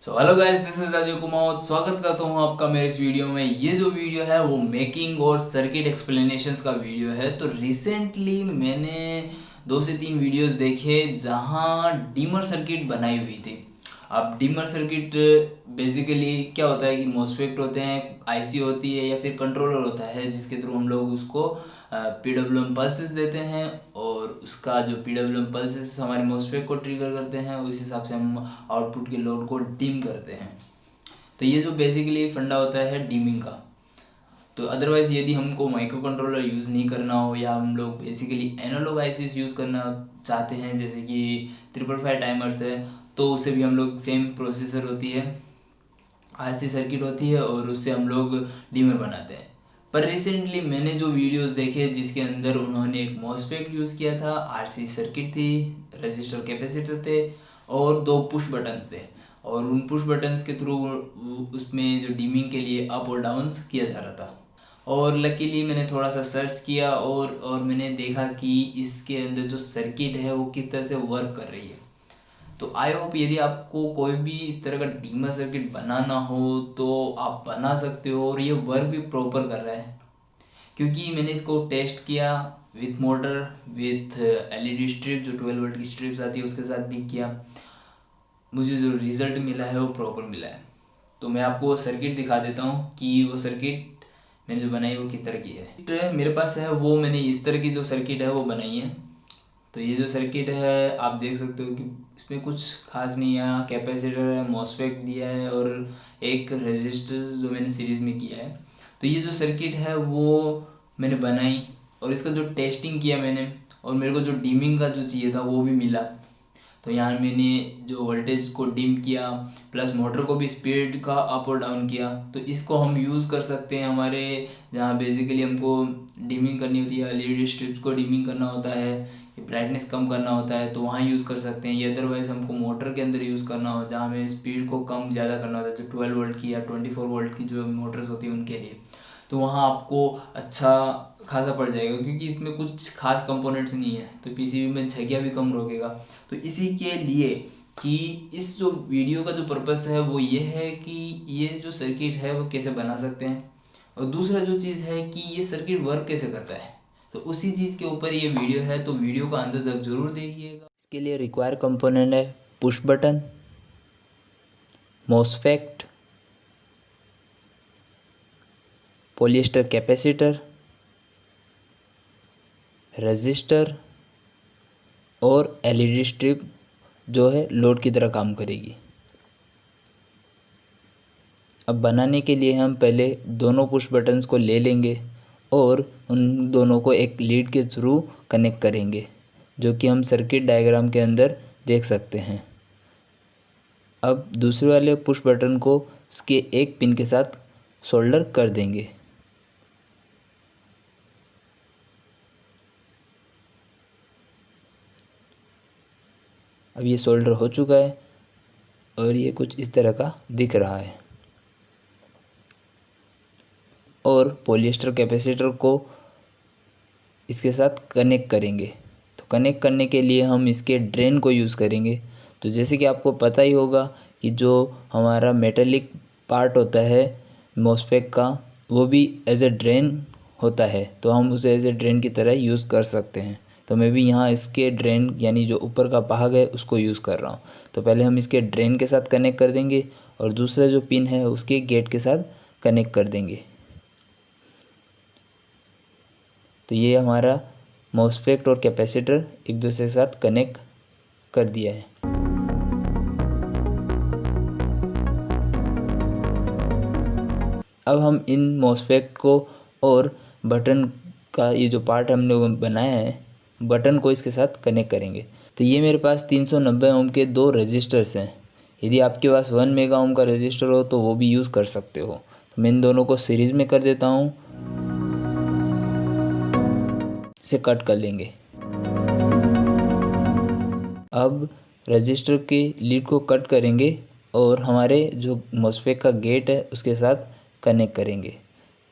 So hello guys, this is Ajay Kumar. स्वागत करता हूँ आपका मेरे इस वीडियो में। ये जो वीडियो है वो मेकिंग और सर्किट एक्सप्लेनेशंस का वीडियो है। तो रिसेंटली मैंने 2 से 3 वीडियोस देखे जहाँ डीमर सर्किट बनाई हुई थी। अब डीमर सर्किट बेसिकली क्या होता है कि मोस्फेट होते हैं, आईसी होती है या फिर कंट्रोलर होता है जिसके थ्रू हम लोग उसको पीडब्ल्यूएम पल्सेस देते हैं और उसका जो पीडब्ल्यूएम पल्सेस हमारे मोस्फेट को ट्रिगर करते हैं उस हिसाब से हम आउटपुट के लोड को डिम करते हैं। तो ये जो बेसिकली फंडा होता है डीमिंग का। तो अदरवाइज़ यदि हमको माइक्रो कंट्रोलर यूज़ नहीं करना हो या हम लोग बेसिकली एनालॉग आईसीज यूज़ करना चाहते हैं जैसे कि 555 टाइमर्स है, तो उससे भी हम लोग सेम प्रोसेसर होती है, आईसी सर्किट होती है और उससे हम लोग डीमर बनाते हैं। पर रिसेंटली मैंने जो वीडियोस देखे जिसके अंदर उन्होंने एक मॉसफेट यूज़ किया था, आरसी सर्किट थी, रजिस्टर कैपेसिटर थे और 2 पुश बटन्स थे और उन पुश बटन्स के थ्रू उसमें जो डीमिंग के लिए अप और डाउन्स किया जा रहा था। और लकीली मैंने थोड़ा सा सर्च किया और मैंने देखा कि इसके अंदर जो सर्किट है वो किस तरह से वर्क कर रही है। तो आई होप यदि आपको कोई भी इस तरह का डीमर सर्किट बनाना हो तो आप बना सकते हो और ये वर्क भी प्रॉपर कर रहा है, क्योंकि मैंने इसको टेस्ट किया with motor, with LED strip, जो 12 वोल्ट की स्ट्रिप्स आती है उसके साथ भी किया। मुझे जो रिज़ल्ट मिला है वो प्रॉपर मिला है। तो मैं आपको वो सर्किट दिखा देता हूँ कि वो सर्किट मैंने जो बनाई वो किस तरह की है। तो मेरे पास है वो मैंने इस तरह की जो सर्किट है वो बनाई है। तो ये जो सर्किट है आप देख सकते हो कि इसमें कुछ खास नहीं है। यहाँ कैपेसिटर है, मॉसफेट दिया है और एक रेजिस्टर जो मैंने सीरीज़ में किया है। तो ये जो सर्किट है वो मैंने बनाई और इसका जो टेस्टिंग किया मैंने, और मेरे को जो डीमिंग का जो चाहिए था वो भी मिला। तो यहाँ मैंने जो वोल्टेज को डिम किया प्लस मोटर को भी स्पीड का अप और डाउन किया। तो इसको हम यूज़ कर सकते हैं हमारे जहाँ बेसिकली हमको डिमिंग करनी होती है, एलईडी स्ट्रिप्स को डिमिंग करना होता है, ब्राइटनेस कम करना होता है तो वहाँ यूज़ कर सकते हैं। ये अदरवाइज़ हमको मोटर के अंदर यूज़ करना हो जहाँ हमें स्पीड को कम ज़्यादा करना होता है, जो 12 वोल्ट की या 24 वोल्ट की जो मोटर्स होती है उनके लिए। तो वहाँ आपको अच्छा खासा पड़ जाएगा क्योंकि इसमें कुछ खास कंपोनेंट्स नहीं है, तो पीसीबी में झगिया भी कम रोकेगा। तो इसी के लिए कि इस जो वीडियो का जो पर्पस है वो ये है कि ये जो सर्किट है वो कैसे बना सकते हैं, और दूसरा जो चीज़ है कि ये सर्किट वर्क कैसे करता है। तो उसी चीज़ के ऊपर ये वीडियो है, तो वीडियो का अंत तक जरूर देखिएगा। इसके लिए रिक्वायर कंपोनेंट है push button, MOSFET, polyester capacitor, resistor और एलईडी स्ट्रिप जो है लोड की तरह काम करेगी। अब बनाने के लिए हम पहले दोनों पुश बटन्स को ले लेंगे और उन दोनों को एक लीड के थ्रू कनेक्ट करेंगे, जो कि हम सर्किट डायग्राम के अंदर देख सकते हैं। अब दूसरे वाले पुश बटन को उसके एक पिन के साथ सोल्डर कर देंगे। अब ये सोल्डर हो चुका है और ये कुछ इस तरह का दिख रहा है। और पॉलिएस्टर कैपेसिटर को इसके साथ कनेक्ट करेंगे। तो कनेक्ट करने के लिए हम इसके ड्रेन को यूज़ करेंगे। तो जैसे कि आपको पता ही होगा कि जो हमारा मेटेलिक पार्ट होता है मॉसफेट का वो भी एज ए ड्रेन होता है, तो हम उसे एज ए ड्रेन की तरह यूज़ कर सकते हैं। तो मैं भी यहाँ इसके ड्रेन यानी जो ऊपर का भाग है उसको यूज़ कर रहा हूँ। तो पहले हम इसके ड्रेन के साथ कनेक्ट कर देंगे और दूसरा जो पिन है उसके गेट के साथ कनेक्ट कर देंगे। तो ये हमारा मॉसफेट और कैपेसिटर एक दूसरे के साथ कनेक्ट कर दिया है। अब हम इन मॉसफेट को और बटन का ये जो पार्ट हमने बनाया है बटन को इसके साथ कनेक्ट करेंगे। तो ये मेरे पास 390 ओम के 2 रजिस्टर्स हैं। यदि आपके पास 1 मेगा ओम का रजिस्टर हो तो वो भी यूज़ कर सकते हो। तो मैं इन दोनों को सीरीज़ में कर देता हूँ, इसे कट कर लेंगे। अब रजिस्टर के लीड को कट करेंगे और हमारे जो मॉसफेट का गेट है उसके साथ कनेक्ट करेंगे।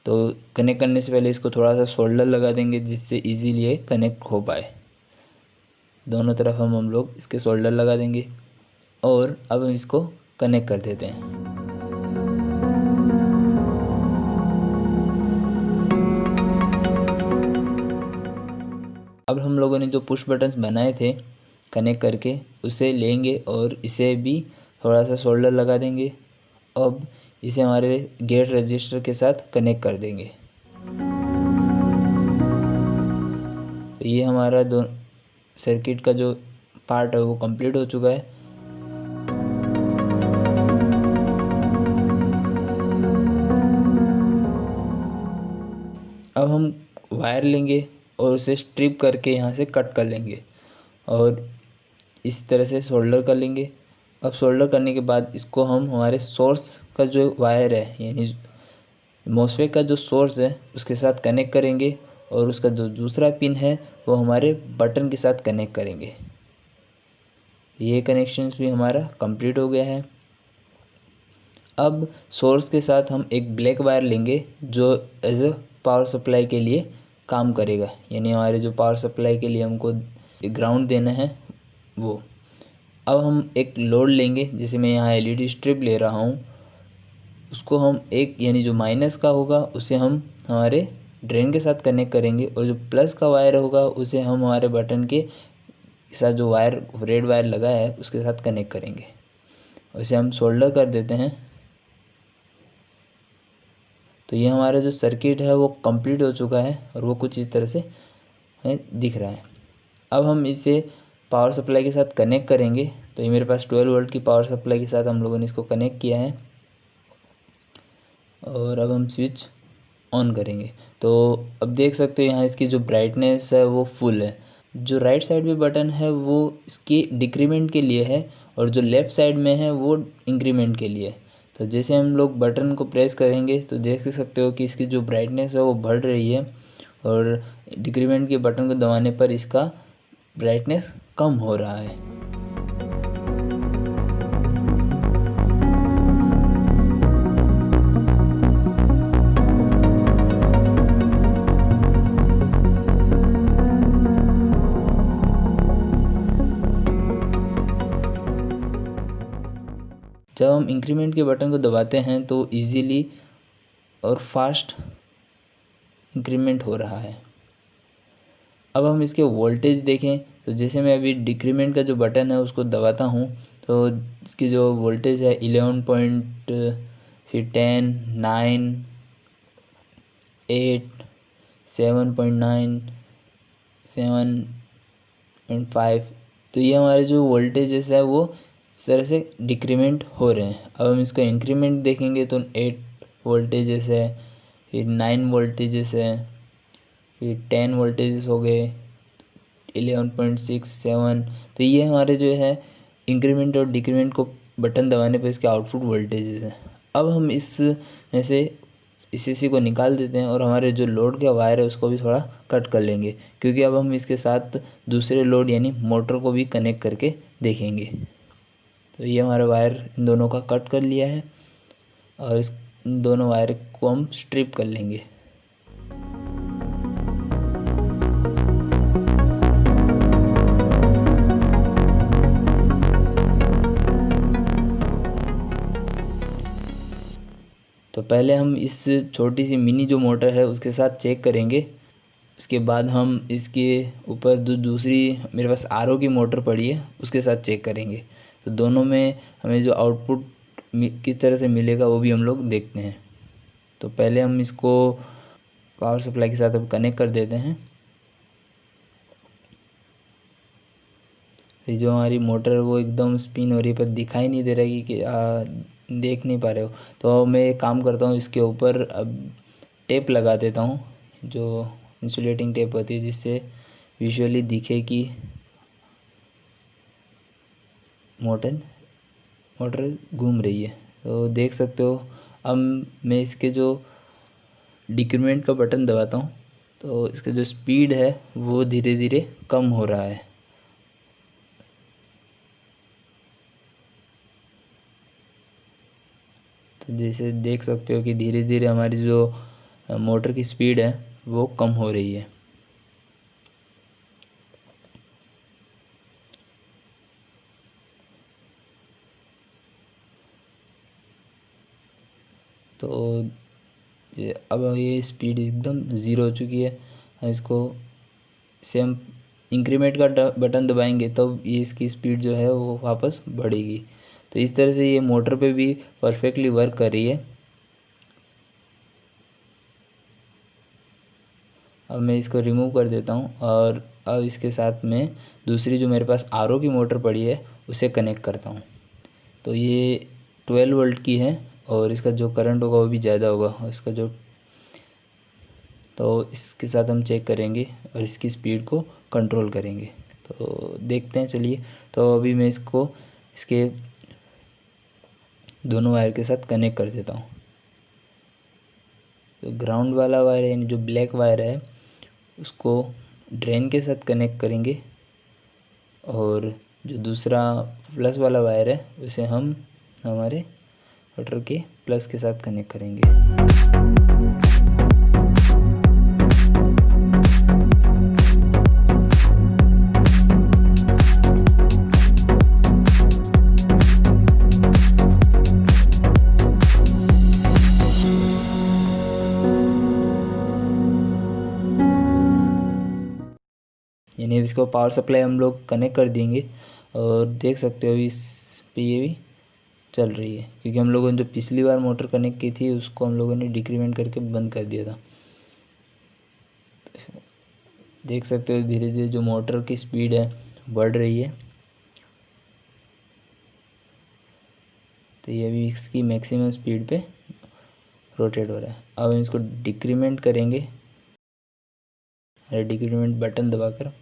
तो कनेक्ट करने से पहले इसको थोड़ा सा सोल्डर लगा देंगे जिससे इजीली ये कनेक्ट हो पाए। दोनों तरफ हम लोग इसके सोल्डर लगा देंगे और अब हम इसको कनेक्ट कर देते हैं। अब हम लोगों ने जो पुश बटन्स बनाए थे कनेक्ट करके उसे लेंगे और इसे भी थोड़ा सा सोल्डर लगा देंगे। अब इसे हमारे गेट रजिस्टर के साथ कनेक्ट कर देंगे। तो ये हमारा दो सर्किट का जो पार्ट है वो कंप्लीट हो चुका है। अब हम वायर लेंगे और उसे स्ट्रिप करके यहाँ से कट कर लेंगे और इस तरह से सोल्डर कर लेंगे। अब सोल्डर करने के बाद इसको हम हमारे सोर्स का जो वायर है यानी मॉसफेट का जो सोर्स है उसके साथ कनेक्ट करेंगे और उसका जो दूसरा पिन है वो हमारे बटन के साथ कनेक्ट करेंगे। ये कनेक्शंस भी हमारा कंप्लीट हो गया है। अब सोर्स के साथ हम एक ब्लैक वायर लेंगे जो एज अ पावर सप्लाई के लिए काम करेगा, यानी हमारे जो पावर सप्लाई के लिए हमको ग्राउंड देना है वो। अब हम एक लोड लेंगे, जैसे मैं यहाँ एलईडी स्ट्रिप ले रहा हूँ, उसको हम एक यानी जो माइनस का होगा उसे हम हमारे ड्रेन के साथ कनेक्ट करेंगे और जो प्लस का वायर होगा उसे हम हमारे बटन के साथ जो वायर रेड वायर लगा है उसके साथ कनेक्ट करेंगे। उसे हम सोल्डर कर देते हैं। तो ये हमारा जो सर्किट है वो कंप्लीट हो चुका है और वो कुछ इस तरह से हमें दिख रहा है। अब हम इसे पावर सप्लाई के साथ कनेक्ट करेंगे। तो ये मेरे पास 12 वोल्ट की पावर सप्लाई के साथ हम लोगों ने इसको कनेक्ट किया है और अब हम स्विच ऑन करेंगे। तो अब देख सकते हो यहाँ इसकी जो ब्राइटनेस है वो फुल है। जो राइट साइड में बटन है वो इसकी डिक्रीमेंट के लिए है और जो लेफ़्ट साइड में है वो इंक्रीमेंट के लिए। तो जैसे हम लोग बटन को प्रेस करेंगे तो देख सकते हो कि इसकी जो ब्राइटनेस है वो बढ़ रही है और डिक्रीमेंट के बटन को दबाने पर इसका ब्राइटनेस कम हो रहा है। जब हम इंक्रीमेंट के बटन को दबाते हैं तो इजीली और फास्ट इंक्रीमेंट हो रहा है। अब हम इसके वोल्टेज देखें तो जैसे मैं अभी डिक्रीमेंट का जो बटन है उसको दबाता हूँ तो इसकी जो वोल्टेज है 11 पॉइंट, फिर 10, 9, 8, 7.9, 7.5। तो ये हमारे जो वोल्टेजेस है वो इस तरह से डिक्रीमेंट हो रहे हैं। अब हम इसका इंक्रीमेंट देखेंगे तो 8 वोल्टेजेस है, फिर 9 वोल्टेजेस है, फिर 10 वोल्टेजेस हो गए, 11.6, 7। तो ये हमारे जो है इंक्रीमेंट और डिक्रीमेंट को बटन दबाने पर इसके आउटपुट वोल्टेजेस हैं। अब हम इस में से इसी को निकाल देते हैं और हमारे जो लोड का वायर है उसको भी थोड़ा कट कर लेंगे, क्योंकि अब हम इसके साथ दूसरे लोड यानी मोटर को भी कनेक्ट करके देखेंगे। तो ये हमारा वायर इन दोनों का कट कर लिया है और इस दोनों वायर को हम स्ट्रिप कर लेंगे। तो पहले हम इस छोटी सी मिनी जो मोटर है उसके साथ चेक करेंगे। उसके बाद हम इसके ऊपर दूसरी मेरे पास आरओ की मोटर पड़ी है उसके साथ चेक करेंगे। तो दोनों में हमें जो आउटपुट किस तरह से मिलेगा वो भी हम लोग देखते हैं। तो पहले हम इसको पावर सप्लाई के साथ अब कनेक्ट कर देते हैं। ये जो हमारी मोटर है वो एकदम स्पिन हो रही है पर दिखाई नहीं दे रहा है कि देख नहीं पा रहे हो। तो मैं एक काम करता हूँ, इसके ऊपर अब टेप लगा देता हूँ जो इंसुलेटिंग टेप होती है, जिससे विजुअली दिखे कि मोटर घूम रही है। तो देख सकते हो। अब मैं इसके जो डिक्रीमेंट का बटन दबाता हूँ तो इसका जो स्पीड है वो धीरे धीरे कम हो रहा है। तो जैसे देख सकते हो कि धीरे धीरे हमारी जो मोटर की स्पीड है वो कम हो रही है। तो अब ये स्पीड एकदम ज़ीरो हो चुकी है। इसको से हम इंक्रीमेंट का बटन दबाएंगे तब ये इसकी स्पीड जो है वो वापस बढ़ेगी। तो इस तरह से ये मोटर पे भी परफेक्टली वर्क कर रही है। अब मैं इसको रिमूव कर देता हूँ और अब इसके साथ में दूसरी जो मेरे पास आरओ की मोटर पड़ी है उसे कनेक्ट करता हूँ। तो ये 12 वोल्ट की है और इसका जो करंट होगा वो भी ज़्यादा होगा और इसका जो तो इसके साथ हम चेक करेंगे और इसकी स्पीड को कंट्रोल करेंगे। तो देखते हैं चलिए। तो अभी मैं इसके दोनों वायर के साथ कनेक्ट कर देता हूँ। तो ग्राउंड वाला वायर यानी जो ब्लैक वायर है उसको ड्रेन के साथ कनेक्ट करेंगे और जो दूसरा प्लस वाला वायर है उसे हम हमारे मोटर के प्लस के साथ कनेक्ट करेंगे। यानी इसको पावर सप्लाई हम लोग कनेक्ट कर देंगे और देख सकते हो इस पे ये भी चल रही है, क्योंकि हम लोगों ने जो पिछली बार मोटर कनेक्ट की थी उसको हम लोगों ने डिक्रीमेंट करके बंद कर दिया था। देख सकते हो धीरे धीरे जो मोटर की स्पीड है बढ़ रही है। तो ये भी इसकी मैक्सिमम स्पीड पे रोटेट हो रहा है। अब हम इसको डिक्रीमेंट करेंगे, डिक्रीमेंट बटन दबाकर।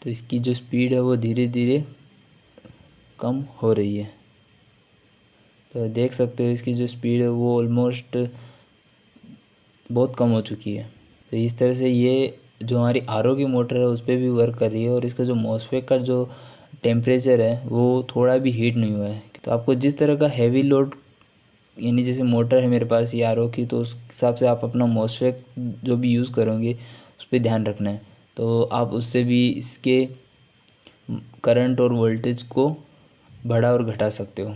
तो इसकी जो स्पीड है वो धीरे धीरे कम हो रही है। तो देख सकते हो इसकी जो स्पीड है वो ऑलमोस्ट बहुत कम हो चुकी है। तो इस तरह से ये जो हमारी आरओ की मोटर है उस पर भी वर्क कर रही है और इसका जो मॉसफेट का जो टेम्परेचर है वो थोड़ा भी हीट नहीं हुआ है। तो आपको जिस तरह का हैवी लोड यानी जैसे मोटर है मेरे पास ये आरओ की, तो उस हिसाब से आप अपना मॉसफेट जो भी यूज़ करोगे उस पर ध्यान रखना है। तो आप उससे भी इसके करंट और वोल्टेज को बढ़ा और घटा सकते हो।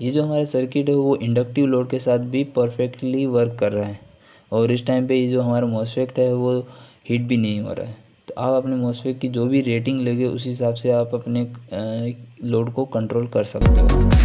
ये जो हमारा सर्किट है वो इंडक्टिव लोड के साथ भी परफेक्टली वर्क कर रहा है और इस टाइम पे ये जो हमारा मॉसफेट है वो हीट भी नहीं हो रहा है। तो आप अपने मॉसफेट की जो भी रेटिंग लगे उस हिसाब से आप अपने लोड को कंट्रोल कर सकते हो।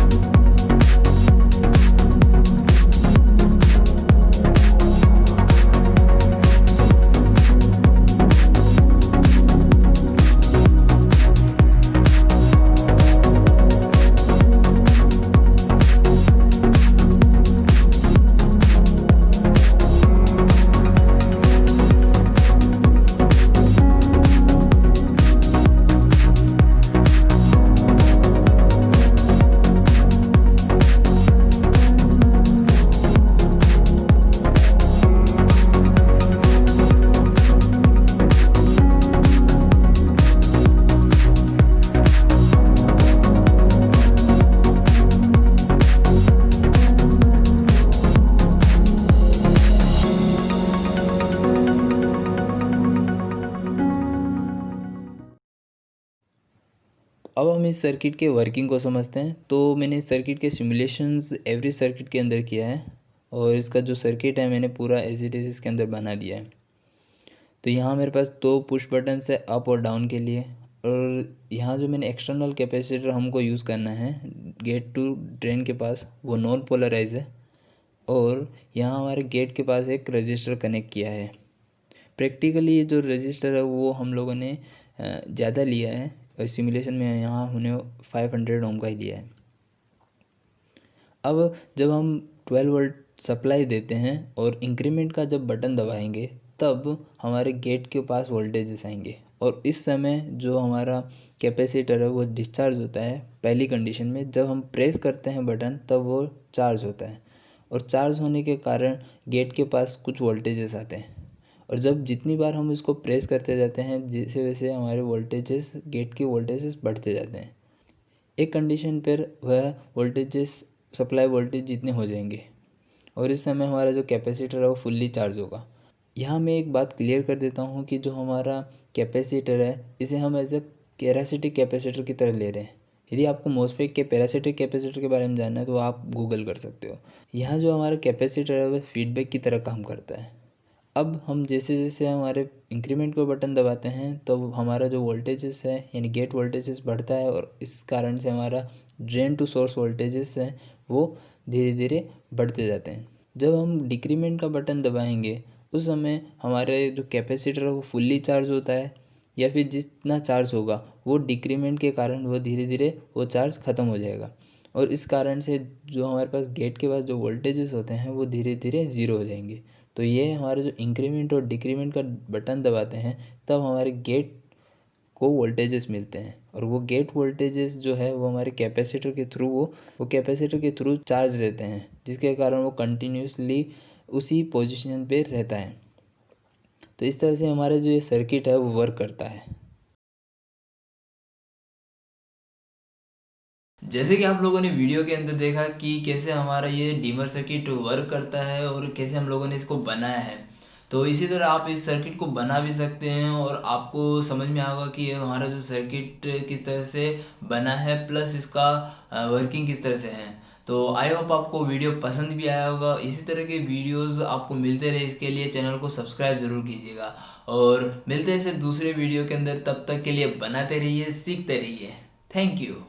अब हम इस सर्किट के वर्किंग को समझते हैं। तो मैंने इस सर्किट के सिमुलेशंस एवरी सर्किट के अंदर किया है और इसका जो सर्किट है मैंने पूरा एज इट इज इसके अंदर बना दिया है। तो यहाँ मेरे पास 2 पुश बटन्स है अप और डाउन के लिए, और यहाँ जो मैंने एक्सटर्नल कैपेसिटर हमको यूज़ करना है गेट टू ड्रेन के पास वो नॉन पोलराइज है, और यहाँ हमारे गेट के पास एक रजिस्टर कनेक्ट किया है। प्रैक्टिकली ये जो रजिस्टर है वो हम लोगों ने ज़्यादा लिया है और सिमुलेशन में यहाँ हमने 500 ओम का ही लिया है। अब जब हम 12 वोल्ट सप्लाई देते हैं और इंक्रीमेंट का जब बटन दबाएंगे तब हमारे गेट के पास वोल्टेजेस आएंगे और इस समय जो हमारा कैपेसिटर है वो डिस्चार्ज होता है। पहली कंडीशन में जब हम प्रेस करते हैं बटन तब वो चार्ज होता है और चार्ज होने के कारण गेट के पास कुछ वोल्टेजेस आते हैं, और जब जितनी बार हम इसको प्रेस करते जाते हैं जैसे वैसे हमारे वोल्टेजेस गेट के वोल्टेजेस बढ़ते जाते हैं। एक कंडीशन पर वह वोल्टेजेस सप्लाई वोल्टेज जितने हो जाएंगे और इस समय हमारा जो कैपेसिटर है वो फुल्ली चार्ज होगा। यहाँ मैं एक बात क्लियर कर देता हूँ कि जो हमारा कैपेसिटर है इसे हम एज ए पैरासिटिक कैपेसिटर की तरह ले रहे हैं, यदि आपको मोस्फेट के पैरासिटिक कैपेसिटर के बारे में जानना है तो आप गूगल कर सकते हो। यहाँ जो हमारा कैपेसिटर है वह फीडबैक की तरह काम करता है। अब हम जैसे जैसे हमारे इंक्रीमेंट को बटन दबाते हैं तो हमारा जो वोल्टेजेस है यानी गेट वोल्टेजेस बढ़ता है और इस कारण से हमारा ड्रेन टू सोर्स वोल्टेजेस है वो धीरे धीरे बढ़ते जाते हैं। जब हम डिक्रीमेंट का बटन दबाएंगे उस समय हमारे जो कैपेसिटर है वो फुल्ली चार्ज होता है या फिर जितना चार्ज होगा वो डिक्रीमेंट के कारण वो धीरे धीरे वो चार्ज ख़त्म हो जाएगा और इस कारण से जो हमारे पास गेट के पास जो वोल्टेजेस होते हैं वो धीरे धीरे ज़ीरो हो जाएंगे। तो ये हमारे जो इंक्रीमेंट और डिक्रीमेंट का बटन दबाते हैं तब हमारे गेट को वोल्टेजेस मिलते हैं और वो गेट वोल्टेजेस जो है वो हमारे कैपेसिटर के थ्रू वो कैपेसिटर के थ्रू चार्ज रहते हैं जिसके कारण वो कंटिन्यूसली उसी पोजीशन पे रहता है। तो इस तरह से हमारा जो ये सर्किट है वो वर्क करता है। जैसे कि आप लोगों ने वीडियो के अंदर देखा कि कैसे हमारा ये डिमर सर्किट वर्क करता है और कैसे हम लोगों ने इसको बनाया है, तो इसी तरह आप इस सर्किट को बना भी सकते हैं और आपको समझ में आएगा कि ये हमारा जो सर्किट किस तरह से बना है प्लस इसका वर्किंग किस तरह से है। तो आई होप आपको वीडियो पसंद भी आया होगा। इसी तरह के वीडियोस आपको मिलते रहे इसके लिए चैनल को सब्सक्राइब ज़रूर कीजिएगा और मिलते हैं इसे दूसरे वीडियो के अंदर। तब तक के लिए बनाते रहिए, सीखते रहिए। Thank you.